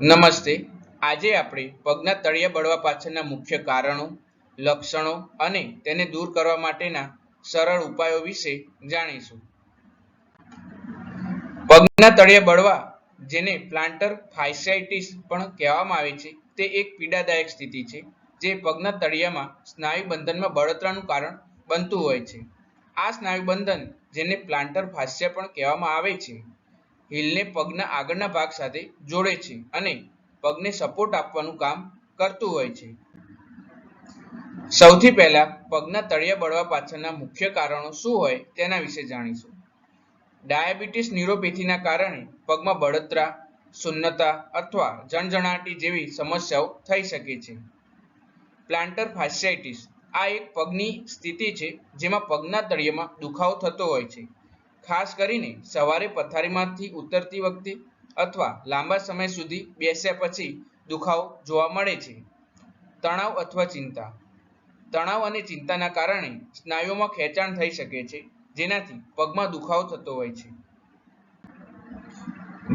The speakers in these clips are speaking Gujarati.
નમસ્તે. આજે આપણે પગના તળિયા બળવા પાછળના મુખ્ય કારણો, લક્ષણો અને તેને દૂર કરવા માટેના સરળ ઉપાયો વિશે જાણીશું. પગના તળિયા બળવા, જેને પ્લાન્ટર ફાસ્યાઇટિસ પણ કહેવામાં આવે છે, તે એક પીડાદાયક સ્થિતિ છે જે પગના તળિયામાં સ્નાયુ બંધનમાં બળતરાનું કારણ બનતું હોય છે. આ સ્નાયુ બંધન, જેને પ્લાન્ટર ફાસ્યા પણ કહેવામાં આવે છે, હીલને પગના આગળના ભાગ સાથે જોડે છે અને પગને સપોર્ટ આપવાનું કામ કરતું હોય છે. સૌથી પહેલા પગના તળિયા બળવા પાછળના મુખ્ય કારણો શું હોય તેના વિશે જાણીશું. ડાયાબિટીસ ન્યુરોપેથીના કારણે પગમાં બળતરા, શૂન્યતા અથવા જણજણાટી જેવી સમસ્યાઓ થઈ શકે છે. પ્લાન્ટર ફાસ્યાઇટિસ આ એક પગની સ્થિતિ છે જેમાં પગના તળિયામાં દુખાવો થતો હોય છે, ખાસ કરીને સવારે પથારીમાંથી ઉતરતી વખતે અથવા લાંબા સમય સુધી બેસ્યા પછી દુખાવો જોવા મળે છે. તણાવ અથવા ચિંતા. તણાવ અને ચિંતાના કારણે સ્નાયુઓમાં ખેંચાણ થઈ શકે છે, જેનાથી પગમાં દુખાવો થતો હોય છે.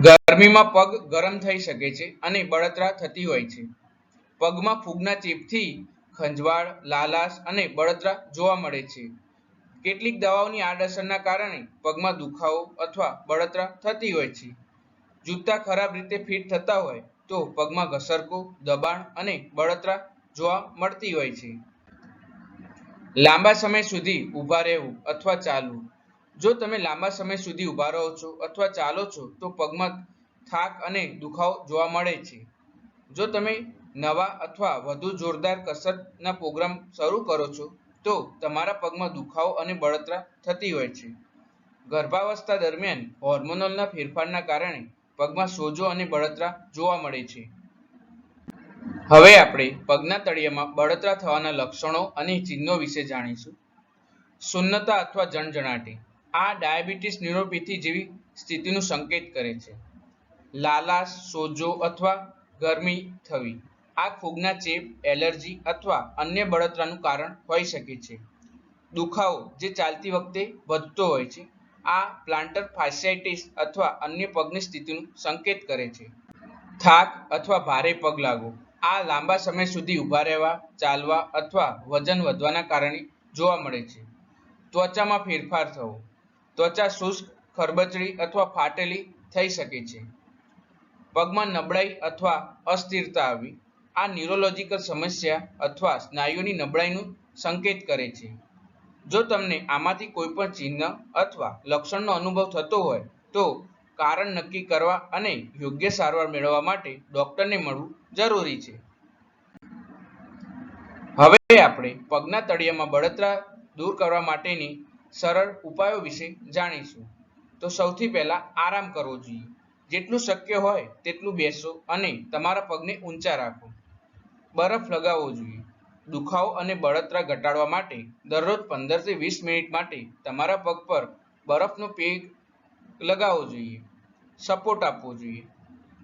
ગરમીમાં પગ ગરમ થઈ શકે છે અને બળતરા થતી હોય છે. પગમાં ફૂગના ચેપથી ખંજવાળ, લાલાશ અને બળતરા જોવા મળે છે. કેટલીક દવાઓની આડઅસરના કારણે પગમાં દુખાવો અથવા બળતરા થતી હોય છે. જૂતા ખરાબ રીતે ફિટ થતા હોય તો પગમાં ઘસરકો, દબાણ અને બળતરા જોવા મળતી હોય છે. લાંબા સમય સુધી ઊભા રહેવું અથવા ચાલવું. જો તમે લાંબા સમય સુધી ઊભા રહો છો અથવા ચાલો છો તો પગમાં થાક અને દુખાવો જોવા મળે છે. જો તમે નવા અથવા વધુ જોરદાર કસરતના પ્રોગ્રામ શરૂ કરો છો તો તમારા પગમાં દુખાવો અને બળતરા થતી હોય છે. ગર્ભાવસ્થા દરમિયાન હોર્મોનલના ફેરફારના કારણે પગમાં સોજો અને બળતરા જોવા મળે છે. હવે આપણે પગના તળિયામાં બળતરા થવાના લક્ષણો અને ચિહ્નો વિશે જાણીશું. શૂન્યતા અથવા જણજણાટી. આ ડાયાબિટીસ ન્યુરોપેથી જેવી સ્થિતિનું સંકેત કરે છે. લાલાશ, સોજો અથવા ગરમી થવી. આ ફૂગના ચેપ, એલર્જી અથવા અન્ય બળતરાનું કારણ હોઈ શકે છે. દુખાવો જે ચાલતી વખતે વધતો હોય છે. આ પ્લાન્ટર ફાસ્યાઇટિસ અથવા અન્ય પગની સ્થિતિનું સંકેત કરે છે. થાક અથવા ભારે પગ લાગવો. આ લાંબા સમય સુધી ઊભા રહેવા, ચાલવા અથવા વજન વધવાના કારણે જોવા મળે છે. ત્વચામાં ફેરફાર થવો. ત્વચા શુષ્ક, ખરબચડી અથવા ફાટેલી થઈ શકે છે. પગમાં નબળાઈ અથવા અસ્થિરતા આવવી. આ ન્યુરોલોજિકલ સમસ્યા અથવા સ્નાયુની નબળાઈનું સંકેત કરે છે. જો તમને આમાંથી કોઈ પણ ચિહ્ન અથવા લક્ષણનો અનુભવ થતો હોય તો કારણ નક્કી કરવા અને યોગ્ય સારવાર મેળવવા માટે ડોક્ટરને મળવું જરૂરી છે. હવે આપણે પગના તળિયામાં બળતરા દૂર કરવા માટેની સરળ ઉપાયો વિશે જાણીશું. તો સૌથી પહેલા આરામ કરવો જોઈએ. જેટલું શક્ય હોય તેટલું બેસો અને તમારા પગને ઊંચા રાખો. બરફ લગાવવો જોઈએ. દુખાવો અને બળતરા ઘટાડવા માટે દરરોજ 15 થી 20 મિનિટ માટે તમારા પગ પર બરફનો પેગ લગાવવો જોઈએ. સપોર્ટ આપવો જોઈએ.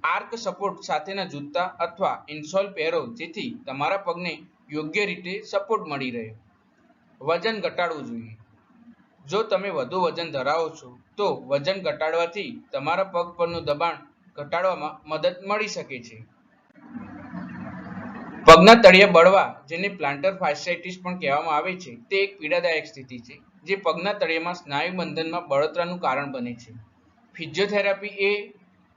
આર્ક સપોર્ટ સાથેના જૂતા અથવા ઇનસોલ પહેરો જેથી તમારા પગને યોગ્ય રીતે સપોર્ટ મળી રહે. વજન ઘટાડવું જોઈએ. જો તમે વધુ વજન ધરાવો છો તો વજન ઘટાડવાથી તમારા પગ પરનું દબાણ ઘટાડવામાં મદદ મળી શકે છે. પગના તળિયા બળવા, જેને પ્લાન્ટર ફાસ્યાઇટિસ પણ કહેવામાં આવે છે, તે એક પીડાદાયક સ્થિતિ છે જે પગના તળિયામાં સ્નાયુ બંધનમાં બળતરાનું કારણ બને છે. ફિઝિયોથેરાપી એ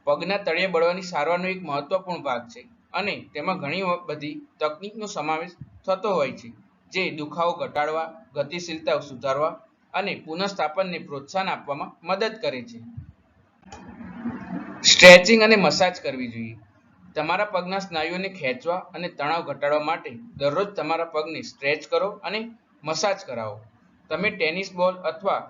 પગના તળિયા બળવાની સારવારનો એક મહત્વપૂર્ણ ભાગ છે અને તેમાં ઘણી બધી તકનીકનો સમાવેશ થતો હોય છે જે દુખાવો ઘટાડવા, ગતિશીલતા સુધારવા અને પુનઃસ્થાપનને પ્રોત્સાહન આપવામાં મદદ કરે છે. સ્ટ્રેચિંગ અને મસાજ કરવી જોઈએ. તમારા પગના સ્નાયુઓને ખેંચવા અને તણાવ ઘટાડવા માટે દરરોજ તમારા પગને સ્ટ્રેચ કરો અને મસાજ કરાવો. તમે ટેનિસ બોલ અથવા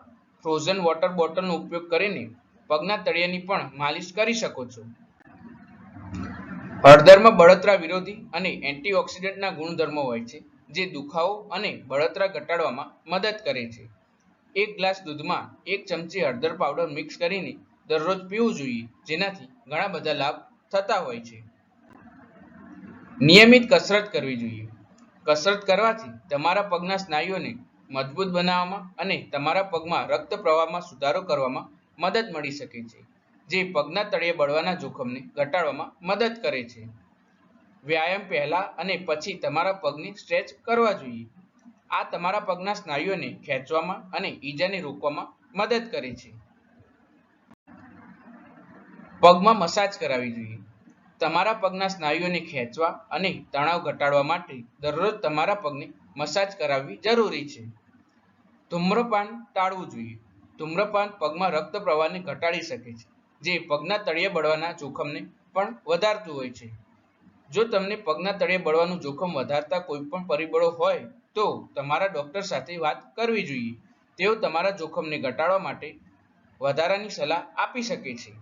ફ્રોઝન વોટર બોટલનો ઉપયોગ કરીને પગના તળિયાની પણ માલિશ કરી શકો છો. હળદરમાં બળતરા વિરોધી અને એન્ટીઓક્સિડન્ટના ગુણધર્મો હોય છે જે દુખાવો અને બળતરા ઘટાડવામાં મદદ કરે છે. એક ગ્લાસ દૂધમાં 1 ચમચી હળદર પાવડર મિક્સ કરીને દરરોજ પીવું જોઈએ, જેનાથી ઘણા બધા લાભ થતા હોય છે. નિયમિત કસરત કરવી જોઈએ. કસરત કરવાથી તમારા પગના સ્નાયુઓને મજબૂત બનાવવામાં અને તમારા પગમાં રક્ત પ્રવાહમાં સુધારો કરવામાં મદદ મળી શકે છે. જે પગના તળિયે બળવાના જોખમને ઘટાડવામાં મદદ કરે છે. વ્યાયામ પહેલા અને પછી તમારા પગની સ્ટ્રેચ કરવા જોઈએ. આ તમારા પગના સ્નાયુઓને ખેંચવામાં અને ઈજાને રોકવામાં મદદ કરે છે. પગમાં મસાજ કરાવવી જોઈએ. તમારા પગના સ્નાયુઓને ખેંચવા અને તણાવ ઘટાડવા માટે દરરોજ તમારા પગને મસાજ કરાવવી જરૂરી છે. ધૂમ્રપાન ટાળવું જોઈએ. ધૂમ્રપાન પગમાં રક્ત પ્રવાહને ઘટાડી શકે છે, જે પગના તળિયે બળવાના જોખમને પણ વધારતું હોય છે. જો તમને પગના તળિયે બળવાનું જોખમ વધારતા કોઈ પણ પરિબળો હોય તો તમારા ડોક્ટર સાથે વાત કરવી જોઈએ. તેઓ તમારા જોખમને ઘટાડવા માટે વધારાની સલાહ આપી શકે છે.